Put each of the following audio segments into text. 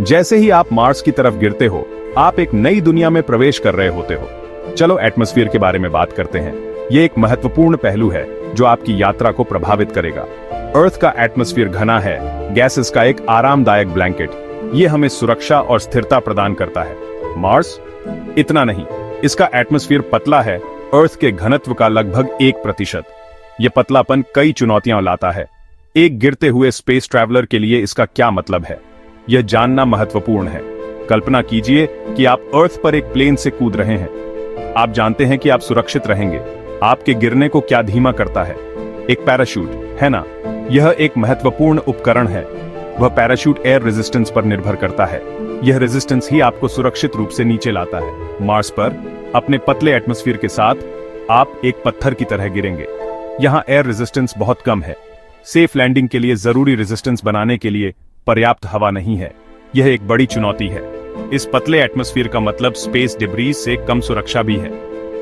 जैसे ही आप मार्स की तरफ गिरते हो, आप एक नई दुनिया में प्रवेश कर रहे होते हो। चलो एटमॉस्फेयर के बारे में बात करते हैं। ये एक महत्वपूर्ण पहलू है जो आपकी यात्रा को प्रभावित करेगा। अर्थ का एटमॉस्फेयर घना है, गैसेस का एक आरामदायक ब्लैंकेट। ये हमें सुरक्षा और स्थिरता प्रदान करता है। मार्स इतना नहीं, इसका एटमॉस्फेयर पतला है, अर्थ के घनत्व का लगभग 1%। यह पतलापन कई चुनौतियां लाता है। एक गिरते हुए स्पेस ट्रैवलर के लिए इसका क्या मतलब है, यह जानना महत्वपूर्ण है। कल्पना कीजिए कि आप अर्थ पर एक प्लेन से कूद रहे हैं। आप जानते हैं कि आप सुरक्षित रहेंगे। आपके गिरने को क्या धीमा करता है? एक पैराशूट, है ना? यह एक महत्वपूर्ण उपकरण है। वह पैराशूट एयर रेजिस्टेंस पर निर्भर करता है। यह रेजिस्टेंस ही आपको सुरक्षित रूप से नीचे लाता है। मार्स पर अपने पतले एटमॉस्फेयर के साथ आप एक पत्थर की तरह गिरेंगे। यहां एयर रेजिस्टेंस बहुत कम है। सेफ लैंडिंग के लिए जरूरी रेजिस्टेंस बनाने के लिए पर्याप्त हवा नहीं है। यह एक बड़ी चुनौती है। इस पतले एटमॉस्फेयर का मतलब स्पेस डिब्रीज से कम सुरक्षा भी है।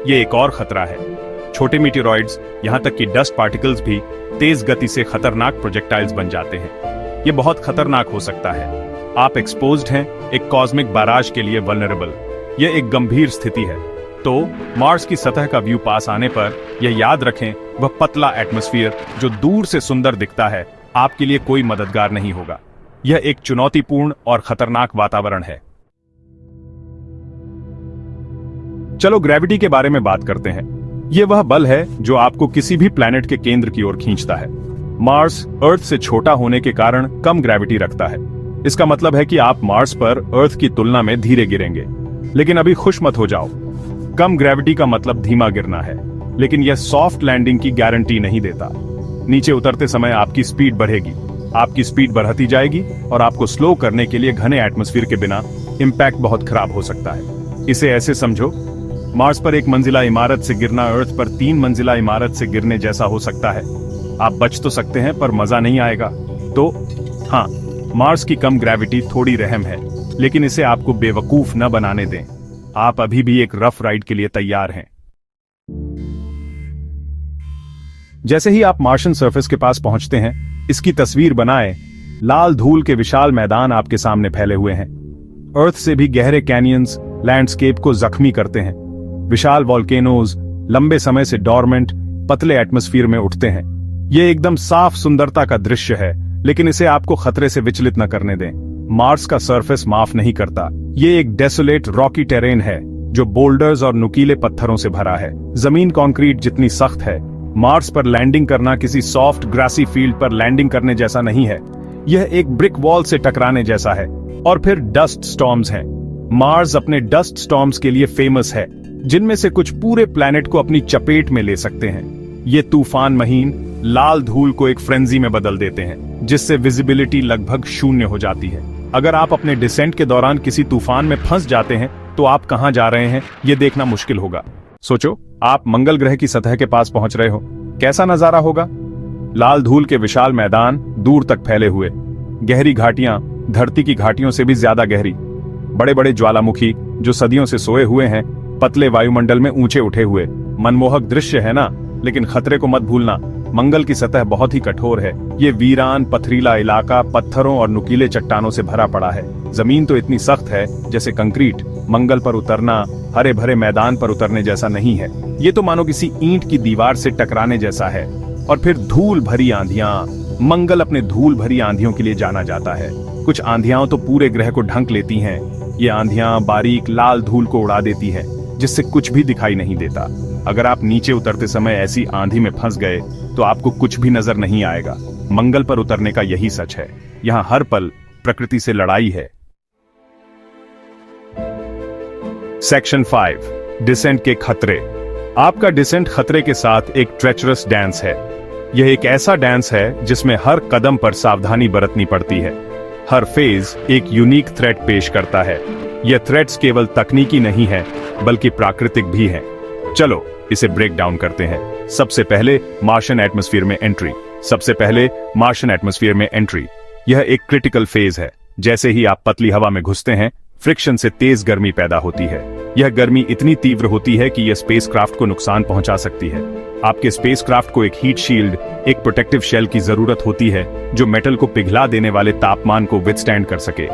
यह एक और खतरा है। छोटे मीटेरॉइड्स, यहां तक कि डस्ट पार्टिकल्स भी तेज गति से खतरनाक प्रोजेक्टाइल्स बन जाते हैं। यह बहुत खतरनाक हो सकता है। आप एक्सपोज्ड हैं, एक कॉस्मिक बाराज के लिए वल्नरेबल। यह एक गंभीर स्थिति है। तो मार्स की सतह का व्यू पास आने पर यह याद रखें, वह पतला एटमॉस्फेयर जो दूर से सुंदर दिखता है, आपके लिए कोई मददगार नहीं होगा। यह एक चुनौतीपूर्ण और खतरनाक वातावरण है। चलो ग्रेविटी के बारे में बात करते हैं। यह वह बल है जो आपको किसी भी प्लैनेट के केंद्र की ओर खींचता है। मार्स अर्थ से छोटा होने के कारण कम ग्रेविटी रखता है। इसका मतलब है कि आप मार्स पर अर्थ की तुलना में धीरे गिरेंगे। लेकिन अभी खुश मत हो जाओ। कम ग्रेविटी का मतलब धीमा गिरना है, लेकिन यह सॉफ्ट लैंडिंग की गारंटी नहीं देता। नीचे उतरते समय आपकी स्पीड बढ़ेगी। आपकी स्पीड बढ़ती जाएगी और आपको स्लो करने के लिए घने एटमॉस्फेयर के बिना इंपैक्ट बहुत खराब हो सकता है। इसे ऐसे समझो, मार्स पर एक मंजिला इमारत से गिरना अर्थ पर 3 मंजिला इमारत से गिरने जैसा हो सकता है। आप बच तो सकते हैं, पर मजा नहीं आएगा। तो हाँ, मार्स की कम ग्रेविटी थोड़ी रहम है, लेकिन इसे आपको बेवकूफ न बनाने दें। आप अभी भी एक रफ राइड के लिए तैयार हैं। जैसे ही आप मार्शियन सरफेस के पास पहुंचते हैं, इसकी तस्वीर बनाएं। लाल धूल के विशाल मैदान आपके सामने फैले हुए हैं। अर्थ से भी गहरे कैनियंस लैंडस्केप को जख्मी करते हैं। विशाल वॉल्केनोज लंबे समय से डॉर्मेंट पतले एटमॉस्फेयर में उठते हैं। यह एकदम साफ सुंदरता का दृश्य है, लेकिन इसे आपको खतरे से विचलित न करने दें। मार्स का सरफेस माफ नहीं करता। ये एक डेसोलेट रॉकी टेरेन है जो बोल्डर्स और नुकीले पत्थरों से भरा है। जमीन कंक्रीट जितनी सख्त है। मार्स पर लैंडिंग करना किसी सॉफ्ट ग्रासी फील्ड पर लैंडिंग करने जैसा नहीं है। यह एक ब्रिक वॉल से टकराने जैसा है। और फिर डस्ट स्टॉर्म्स हैं। मार्स अपने डस्ट स्टॉर्म्स के लिए फेमस है, जिनमें से कुछ पूरे प्लैनेट को अपनी चपेट में ले सकते हैं। ये तूफान महीन लाल धूल को एक फ्रेंजी में बदल देते हैं, जिससे विजिबिलिटी लगभग शून्य हो जाती है। अगर आप अपने डिसेंट के दौरान किसी तूफान में फंस जाते हैं, तो आप कहां जा रहे हैं यह देखना मुश्किल होगा। सोचो, आप मंगल ग्रह की सतह के पास पहुंच रहे हो। कैसा नजारा होगा? लाल धूल के विशाल मैदान दूर तक फैले हुए, गहरी घाटियां धरती की घाटियों से भी ज्यादा गहरी, बड़े बड़े ज्वालामुखी जो सदियों से सोए हुए हैं, पतले वायुमंडल में ऊंचे उठे हुए। मनमोहक दृश्य है ना? लेकिन खतरे को मत भूलना, मंगल की सतह बहुत ही कठोर है। ये वीरान पथरीला इलाका पत्थरों और नुकीले चट्टानों से भरा पड़ा है। जमीन तो इतनी सख्त है जैसे कंक्रीट। मंगल पर उतरना हरे भरे मैदान पर उतरने जैसा नहीं है। ये तो मानो किसी ईंट की दीवार से टकराने जैसा है। और फिर धूल भरी आंधियां। मंगल अपने धूल भरी आंधियों के लिए जाना जाता है। कुछ आंधियां तो पूरे ग्रह को ढंक लेती हैं। ये आंधियां बारीक लाल धूल को उड़ा देती है, जिससे कुछ भी दिखाई नहीं देता। अगर आप नीचे उतरते समय ऐसी आंधी में फंस गए तो आपको कुछ भी नजर नहीं आएगा। मंगल पर उतरने का यही सच है। यहां हर पल प्रकृति से लड़ाई है। सेक्शन 5, डिसेंट के खतरे। आपका डिसेंट खतरे के साथ एक ट्रेचरस डांस है। यह एक ऐसा डांस है जिसमें हर कदम पर सावधानी बरतनी पड़ती है। हर फेज एक यूनिक थ्रेट पेश करता है। यह थ्रेट्स केवल तकनीकी नहीं है, बल्कि प्राकृतिक भी हैं। चलो इसे ब्रेक डाउन करते हैं। सबसे पहले मार्शियन एटमॉस्फेयर में एंट्री। यह एक क्रिटिकल फेज है। जैसे ही आप पतली हवा में घुसते हैं, फ्रिक्शन से तेज गर्मी पैदा होती है। यह गर्मी इतनी तीव्र होती है कि यह स्पेसक्राफ्ट को नुकसान पहुंचा सकती है। आपके स्पेसक्राफ्ट को एक हीट शील्ड, एक प्रोटेक्टिव शेल की जरूरत होती है जो मेटल को पिघला देने वाले तापमान को विथस्टैंड कर सके।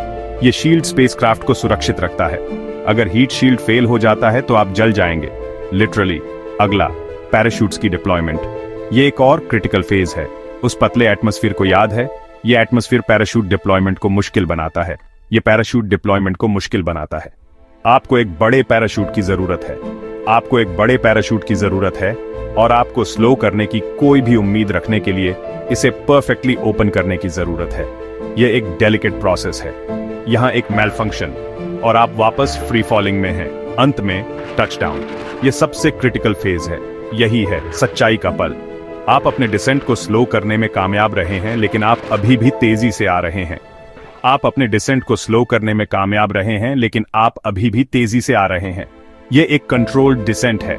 ये शील्ड स्पेसक्राफ्ट को सुरक्षित रखता है। अगर हीट शील्ड फेल हो जाता है तो आप जल जाएंगे, लिटरली। अगला, पैराशूट्स की डिप्लॉयमेंट। ये एक और क्रिटिकल फेज है। उस पतले एटमॉस्फेयर को याद है? ये एटमॉस्फेयर पैराशूट डिप्लॉयमेंट को मुश्किल बनाता है। ये पैराशूट डिप्लॉयमेंट को मुश्किल बनाता है। आपको एक बड़े पैराशूट की जरूरत है। आपको एक बड़े पैराशूट की जरूरत है और आपको स्लो करने की कोई भी उम्मीद रखने के लिए इसे परफेक्टली ओपन करने की जरूरत है। यह एक डेलिकेट प्रोसेस है। यहां एक मैलफंक्शन और आप वापस फ्री फॉलिंग में हैं। अंत में टचडाउन। यह सबसे क्रिटिकल फेज है। यही है सच्चाई का पल। आप अपने डिसेंट को स्लो करने में कामयाब रहे हैं, लेकिन आप अभी भी तेजी से आ रहे हैं। आप अपने डिसेंट को स्लो करने में कामयाब रहे हैं, लेकिन आप अभी भी तेजी से आ रहे हैं। यह एक कंट्रोल्ड डिसेंट है।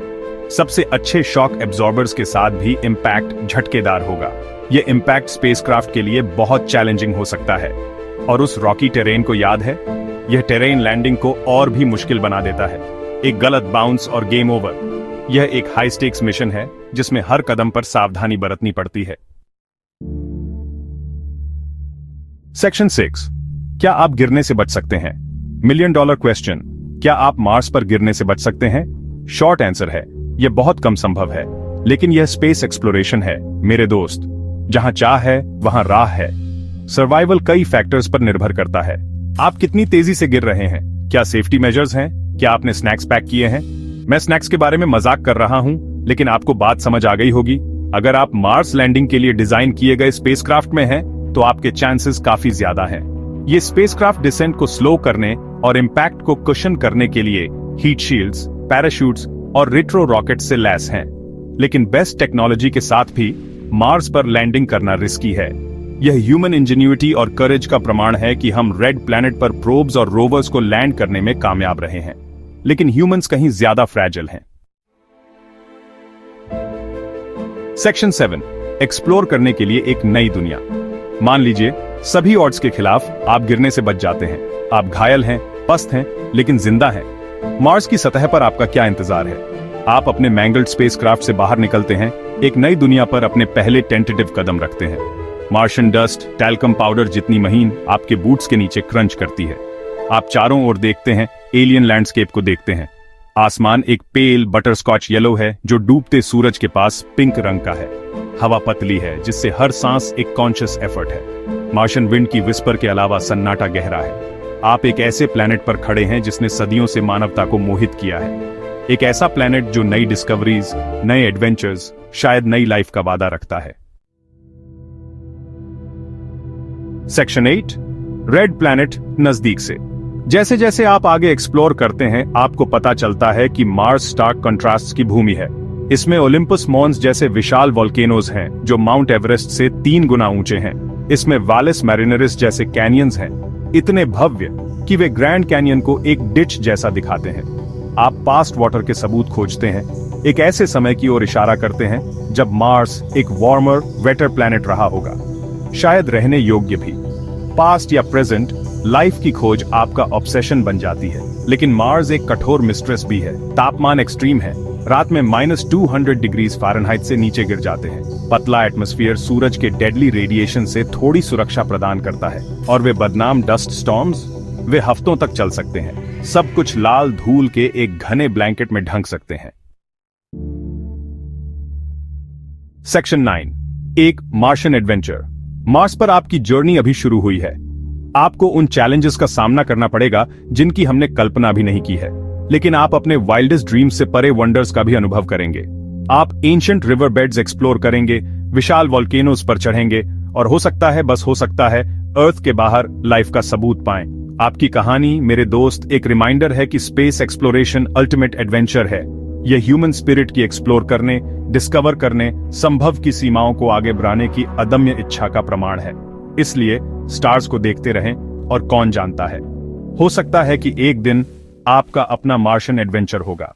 सबसे अच्छे शॉक एब्जॉर्बर्स के साथ भी इंपैक्ट झटकेदार होगा। यह इंपैक्ट स्पेसक्राफ्ट के लिए बहुत चैलेंजिंग हो सकता है। और उस रॉकी टेरेन को याद है? यह टेरेन लैंडिंग को और भी मुश्किल बना देता है। एक गलत बाउंस और गेम ओवर। यह एक हाई स्टेक्स मिशन है जिसमें हर कदम पर सावधानी बरतनी पड़ती है। सेक्शन 6। क्या आप गिरने से बच सकते हैं? $1 मिलियन क्वेश्चन। क्या आप मार्स पर गिरने से बच सकते हैं? शॉर्ट आंसर है, यह बहुत कम संभव है। लेकिन यह स्पेस एक्सप्लोरेशन है मेरे दोस्त। जहां चाह है वहां राह है। सर्वाइवल कई फैक्टर्स पर निर्भर करता है। आप कितनी तेजी से गिर रहे हैं? क्या सेफ्टी मेजर्स हैं? क्या आपने स्नैक्स पैक किए हैं? मैं स्नैक्स के बारे में मजाक कर रहा हूं, लेकिन आपको बात समझ आ गई होगी। अगर आप मार्स लैंडिंग के लिए डिजाइन किए गए स्पेसक्राफ्ट में हैं, तो आपके चांसेस काफी ज्यादा हैं। ये स्पेसक्राफ्ट डिसेंट को स्लो करने और इंपैक्ट को कुशन करने के लिए हीट शील्ड्स, पैराशूट्स और रिट्रो रॉकेट से लैस हैं। लेकिन बेस्ट टेक्नोलॉजी के साथ भी मार्स पर लैंडिंग करना रिस्की है। यह ह्यूमन इंजीन्यूइटी और करेज का प्रमाण है कि हम रेड प्लैनेट पर प्रोब्स और रोवर्स को लैंड करने में कामयाब रहे हैं। लेकिन ह्यूमंस कहीं ज्यादा फ्रैजिल हैं। सेक्शन 7। एक्सप्लोर करने के लिए एक नई दुनिया। मान लीजिए सभी ऑड्स के खिलाफ आप गिरने से बच जाते हैं। आप घायल हैं, पस्त हैं, लेकिन जिंदा हैं। मार्स की सतह पर आपका क्या इंतजार है? आप अपने मैंगल्ड स्पेसक्राफ्ट से बाहर निकलते हैं, एक नई दुनिया पर अपने पहले टेंटेटिव कदम रखते हैं। मार्शियन डस्ट टैल्कम पाउडर जितनी महीन आपके बूट्स के नीचे क्रंच करती है। आप चारों ओर देखते हैं, एलियन लैंडस्केप को देखते हैं। आसमान एक पेल बटरस्कॉच येलो है जो डूबते सूरज के पास पिंक रंग का है। हवा पतली है जिससे हर सांस एक कॉन्शियस एफर्ट है। मार्शियन विंड की विस्पर के अलावा सन्नाटा गहरा है। आप एक ऐसे प्लैनेट पर खड़े हैं जिसने सदियों से मानवता को मोहित किया है। एक ऐसा प्लैनेट जो नई डिस्कवरीज, नए एडवेंचर्स, शायद नई लाइफ का वादा रखता है। सेक्शन 8। रेड प्लैनेट नजदीक से। जैसे जैसे आप आगे एक्सप्लोर करते हैं, आपको पता चलता है कि मार्स स्टार्क कंट्रास्ट की भूमि है। इसमें ओलिम्पस मॉन्स जैसे विशाल वोल्केनोज हैं जो माउंट एवरेस्ट से 3 गुना ऊंचे हैं। इसमें वालिस मैरिनरिस जैसे कैनियंस हैं, इतने भव्य कि वे ग्रैंड कैनियन को एक डिच जैसा दिखाते हैं। आप पास्ट वाटर के सबूत खोजते हैं, एक ऐसे समय की ओर इशारा करते हैं जब मार्स एक वार्मर, वेटर प्लैनेट रहा होगा, शायद रहने योग्य भी। पास्ट या प्रेजेंट लाइफ की खोज आपका ऑब्सेशन बन जाती है। लेकिन मार्स एक कठोर मिस्ट्रेस भी है। तापमान एक्सट्रीम है, रात में -200 डिग्रीज फ़ारेनहाइट से नीचे गिर जाते हैं। पतला एटमॉस्फेयर सूरज के डेडली रेडिएशन से थोड़ी सुरक्षा प्रदान करता है। और वे बदनाम डस्ट स्टॉर्म्स, वे हफ्तों तक चल सकते हैं। सब कुछ लाल धूल के एक घने ब्लैंकेट में ढंक सकते हैं। सेक्शन 9। एक मार्शियन एडवेंचर। मार्स पर आपकी जर्नी अभी शुरू हुई है। आपको उन चैलेंजेस का सामना करना पड़ेगा जिनकी हमने कल्पना भी नहीं की है। लेकिन आप अपने वाइल्डेस्ट ड्रीम्स से परे वंडर्स का भी अनुभव करेंगे। आप एंशिएंट रिवर बेड्स एक्सप्लोर करेंगे, विशाल वोल्केनोज पर चढ़ेंगे और हो सकता है, बस हो सकता है, अर्थ के बाहर लाइफ का सबूत पाएं। आपकी कहानी मेरे दोस्त एक रिमाइंडर है कि स्पेस एक्सप्लोरेशन अल्टीमेट एडवेंचर है। यह ह्यूमन स्पिरिट की एक्सप्लोर करने, डिस्कवर करने, संभव की सीमाओं को आगे बढ़ाने की अदम्य इच्छा का प्रमाण है। इसलिए स्टार्स को देखते रहें और कौन जानता है, हो सकता है कि एक दिन आपका अपना मार्शियन एडवेंचर होगा।